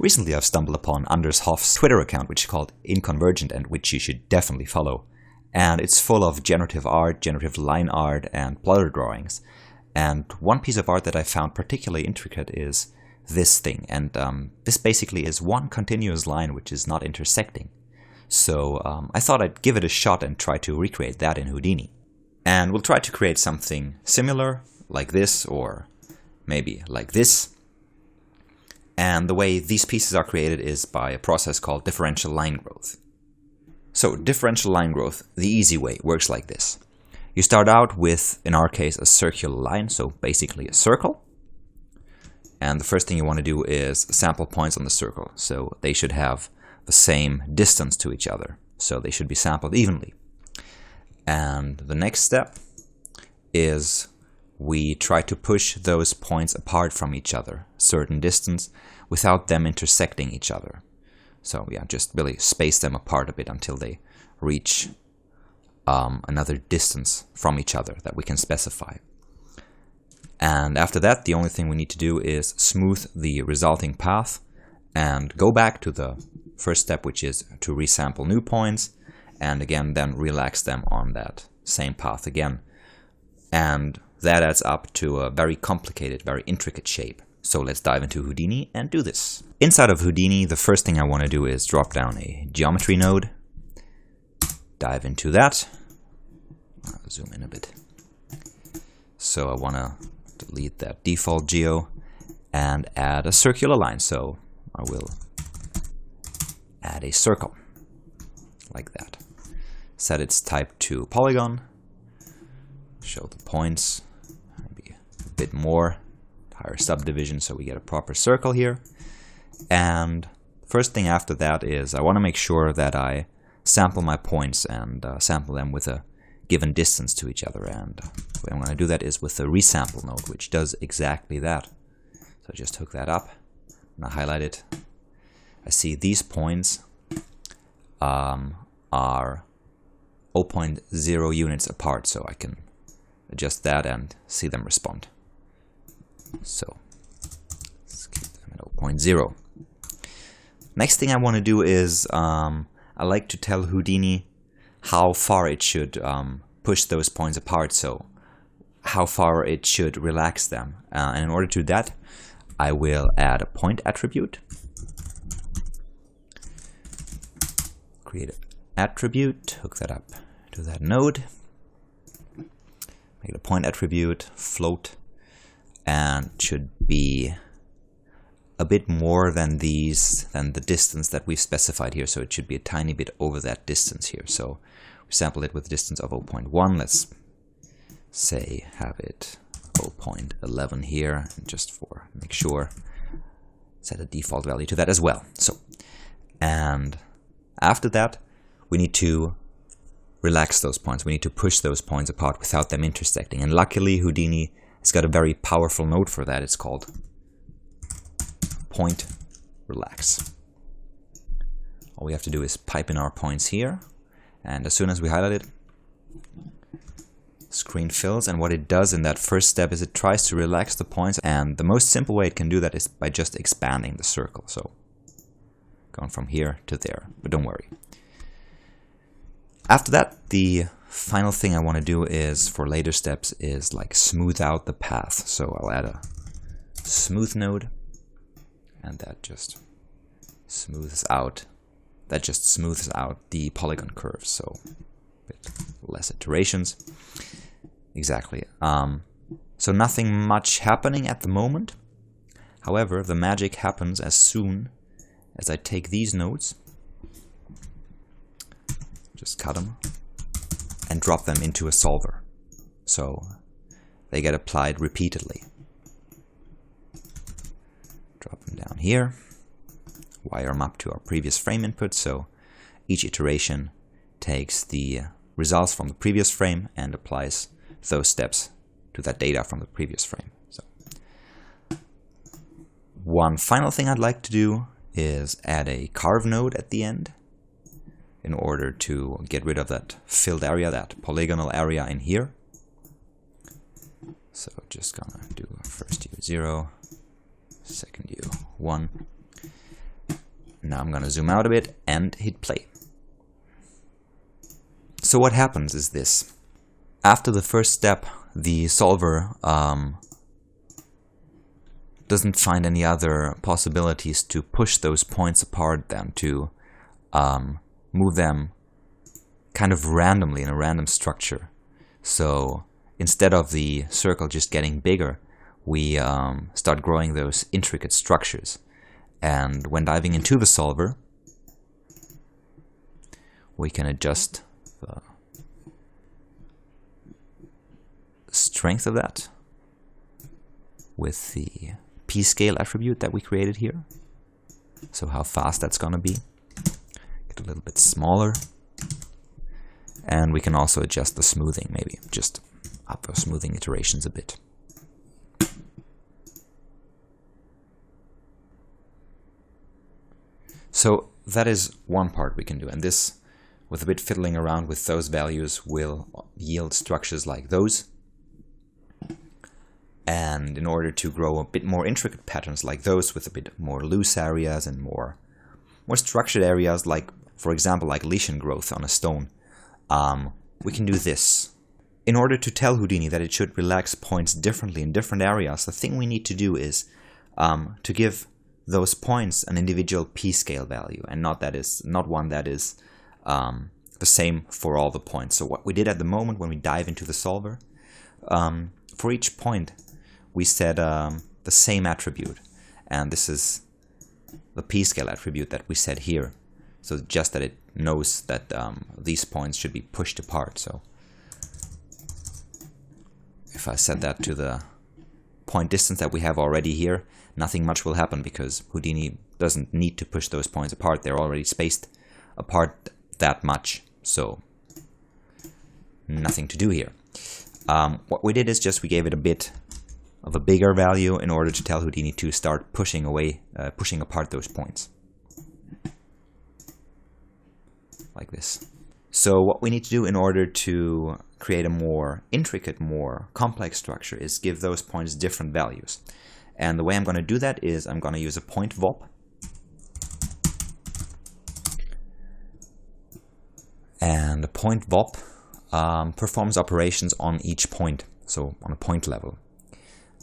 Recently I've stumbled upon Anders Hoff's Twitter account, which is called Inconvergent, and which you should definitely follow. And it's full of generative art, generative line art, and plotter drawings. And one piece of art that I found particularly intricate is this thing. And this basically is one continuous line which is not intersecting. So I thought I'd give it a shot and try to recreate that in Houdini. And we'll try to create something similar, like this, or maybe like this. And the way these pieces are created is by a process called differential line growth. So differential line growth, the easy way, works like this. You start out with, in our case, a circular line, so basically a circle. And the first thing you want to do is sample points on the circle. So they should have the same distance to each other. So they should be sampled evenly. And the next step is we try to push those points apart from each other, a certain distance, without them intersecting each other. So yeah, just really space them apart a bit until they reach another distance from each other that we can specify. And after that, the only thing we need to do is smooth the resulting path and go back to the first step, which is to resample new points, and again then relax them on that same path again. And that adds up to a very complicated, very intricate shape. So let's dive into Houdini and do this. Inside of Houdini, the first thing I want to do is drop down a geometry node, dive into that. I'll zoom in a bit. So I want to delete that default geo and add a circular line. So I will add a circle like that. Set its type to polygon. Show the points, maybe a bit more, higher subdivision, so we get a proper circle here. And first thing after that is I want to make sure that I sample my points and sample them with a given distance to each other. And the way I'm going to do that is with the resample node, which does exactly that. So I just hook that up and I highlight it. I see these points are 0.0 units apart, so I can adjust that and see them respond. So let's keep them at 0.0. Next thing I want to do is I like to tell Houdini how far it should push those points apart, so how far it should relax them. And in order to do that, I will add a point attribute. Create an attribute, hook that up to that node. Make it a point attribute, float, and should be a bit more than the distance that we've specified here. So it should be a tiny bit over that distance here. So we sample it with a distance of 0.1. Let's say have it 0.11 here, and just for make sure, set a default value to that as well. So, and after that, we need to relax those points. We need to push those points apart without them intersecting. And luckily, Houdini has got a very powerful node for that. It's called point relax. All we have to do is pipe in our points here. And as soon as we highlight it, screen fills. And what it does in that first step is it tries to relax the points. And the most simple way it can do that is by just expanding the circle. So going from here to there, but don't worry. After that, the final thing I want to do is, for later steps, is like smooth out the path. So I'll add a smooth node, and that just smooths out the polygon curve. So a bit less iterations. Exactly. So nothing much happening at the moment. However, the magic happens as soon as I take these nodes, just cut them, and drop them into a solver. So they get applied repeatedly. Drop them down here, wire them up to our previous frame input, so each iteration takes the results from the previous frame and applies those steps to that data from the previous frame. So one final thing I'd like to do is add a carve node at the end in order to get rid of that filled area, that polygonal area in here. So just gonna do first U 0, second U 1, Now I'm going to zoom out a bit and hit play. So what happens is this. After the first step, the solver doesn't find any other possibilities to push those points apart than to move them kind of randomly in a random structure. So instead of the circle just getting bigger, we start growing those intricate structures. And when diving into the solver, we can adjust the strength of that with the pscale attribute that we created here. So how fast that's going to be. Get a little bit smaller. And we can also adjust the smoothing, maybe just up the smoothing iterations a bit. So that is one part we can do, and this, with a bit fiddling around with those values, will yield structures like those. And in order to grow a bit more intricate patterns like those with a bit more loose areas and more structured areas, like, for example, like lesion growth on a stone, we can do this. In order to tell Houdini that it should relax points differently in different areas, the thing we need to do is to give those points an individual pscale value, and not one that is the same for all the points. So what we did at the moment when we dive into the solver, for each point we set the same attribute, and this is the pscale attribute that we set here. So just that it knows that these points should be pushed apart. So if I set that to the point distance that we have already here, nothing much will happen because Houdini doesn't need to push those points apart. They're already spaced apart that much, so nothing to do here. What we did is just we gave it a bit of a bigger value in order to tell Houdini to start pushing apart those points. Like this. So what we need to do in order to create a more intricate, more complex structure is give those points different values. And the way I'm going to do that is I'm going to use a point VOP. And a point VOP performs operations on each point, so on a point level.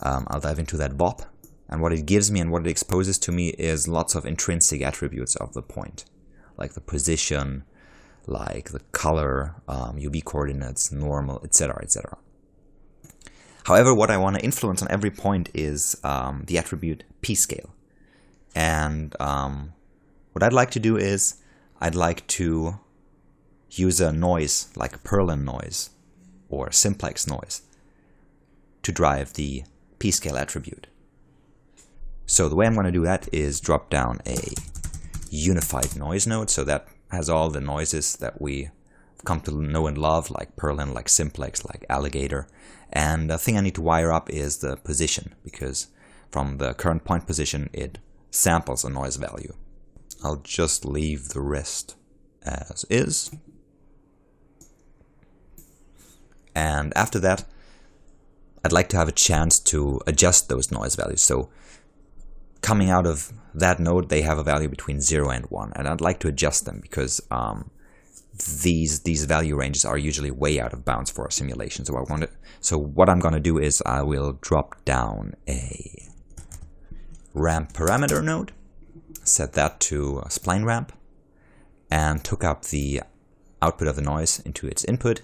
I'll dive into that VOP, and what it gives me and what it exposes to me is lots of intrinsic attributes of the point, like the position, like the color, UV coordinates, normal, etc., etc. However, what I want to influence on every point is the attribute pscale. And what I'd like to do is I'd like to use a noise, like a Perlin noise or simplex noise, to drive the pscale attribute. So the way I'm going to do that is drop down a unified noise node, so that has all the noises that we come to know and love, like Perlin, like simplex, like alligator. And the thing I need to wire up is the position, because from the current point position it samples a noise value. I'll just leave the rest as is. And after that, I'd like to have a chance to adjust those noise values. So coming out of that node, they have a value between 0 and 1, and I'd like to adjust them because these value ranges are usually way out of bounds for a simulation. So what I'm going to do is I will drop down a ramp parameter node, set that to a spline ramp, and took up the output of the noise into its input.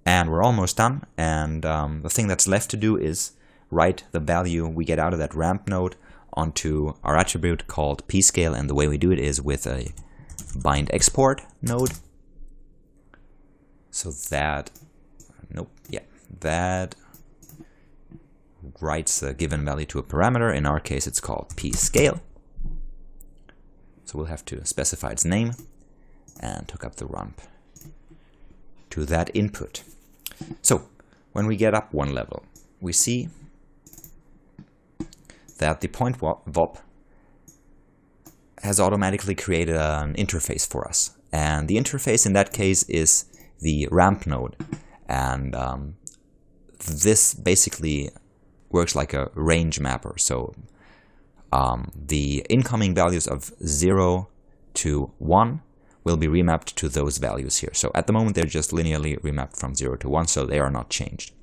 And we're almost done, and the thing that's left to do is write the value we get out of that ramp node onto our attribute called pscale, and the way we do it is with a bind export node. So that writes a given value to a parameter. In our case it's called pscale. So we'll have to specify its name, and took up the ramp to that input. So when we get up one level, we see that the point VOP has automatically created an interface for us. And the interface in that case is the ramp node. And this basically works like a range mapper. So the incoming values of 0 to 1 will be remapped to those values here. So at the moment they're just linearly remapped from 0 to 1, so they are not changed.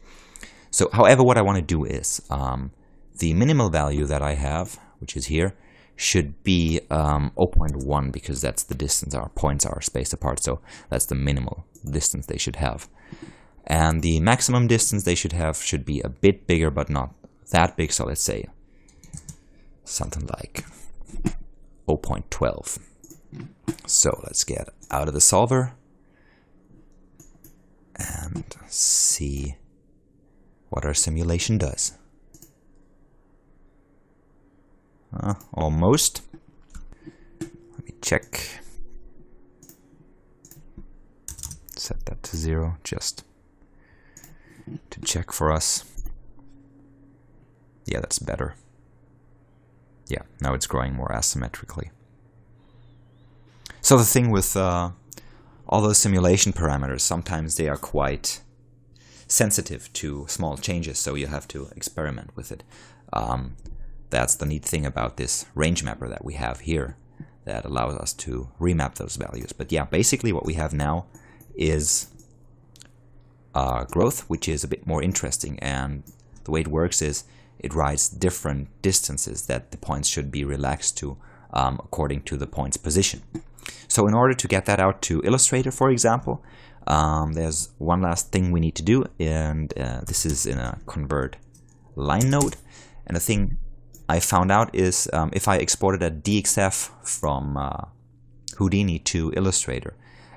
So however, what I want to do is the minimal value that I have, which is here, should be 0.1, because that's the distance our points are spaced apart, so that's the minimal distance they should have. And the maximum distance they should have should be a bit bigger, but not that big, so let's say something like 0.12. So let's get out of the solver and see what our simulation does. Almost. Let me check. Set that to 0 just to check for us. Yeah, that's better. Yeah, now it's growing more asymmetrically. So the thing with all those simulation parameters, sometimes they are quite sensitive to small changes, so you have to experiment with it. That's the neat thing about this range mapper that we have here, that allows us to remap those values. But yeah, basically what we have now is growth, which is a bit more interesting, and the way it works is it writes different distances that the points should be relaxed to according to the point's position. So in order to get that out to Illustrator, for example, there's one last thing we need to do, and this is in a convert line node. And the thing I found out is if I exported a DXF from Houdini to Illustrator,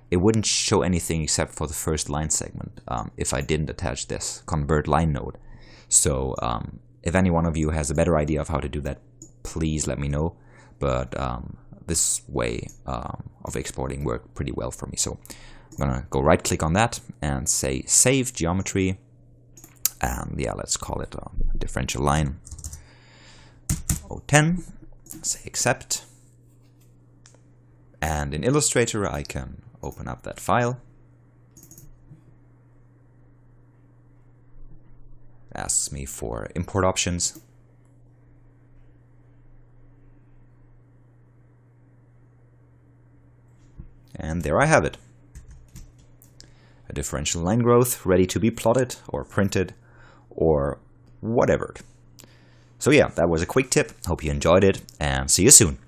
it wouldn't show anything except for the first line segment if I didn't attach this convert line node. So if any one of you has a better idea of how to do that, please let me know. But this way of exporting worked pretty well for me. So I'm gonna go right click on that and say save geometry, and yeah, let's call it differential line 010, say accept, and in Illustrator I can open up that file. Asks me for import options. And there I have it. A differential line growth ready to be plotted or printed or whatever. So yeah, that was a quick tip. Hope you enjoyed it, and see you soon.